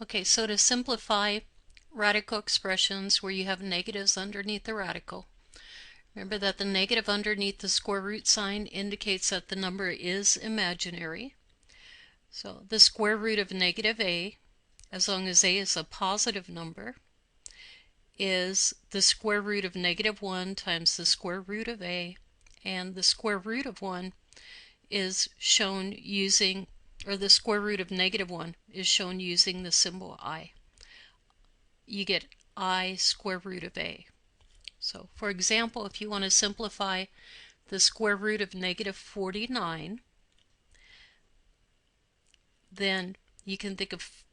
Okay, so to simplify radical expressions where you have negatives underneath the radical, remember that the negative underneath the square root sign indicates that the number is imaginary. So the square root of negative a, as long as a is a positive number, is the square root of negative 1 times the square root of a, and the square root of 1 is shown using, or the square root of negative 1 is shown using the symbol I. You get I square root of a. So for example, if you want to simplify the square root of negative 49, then you can think of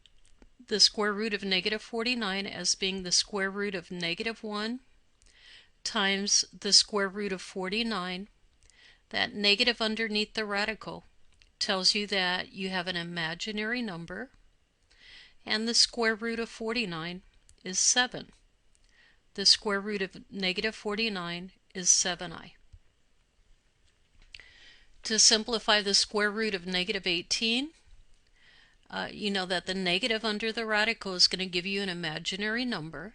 the square root of negative 49 as being the square root of negative 1 times the square root of 49. That negative underneath the radical tells you that you have an imaginary number, and the square root of 49 is 7. The square root of negative 49 is 7i. To simplify the square root of negative 18, you know that the negative under the radical is going to give you an imaginary number.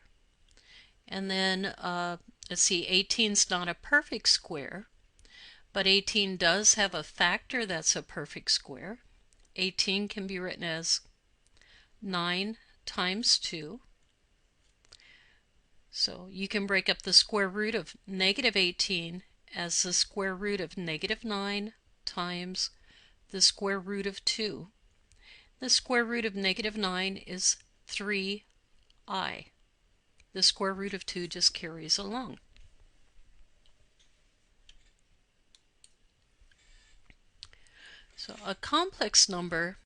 And then, let's see, 18 is not a perfect square, but 18 does have a factor that's a perfect square. 18 can be written as 9 times 2. So you can break up the square root of negative 18 as the square root of negative 9 times the square root of 2. The square root of negative 9 is 3i. The square root of 2 just carries along. So a complex number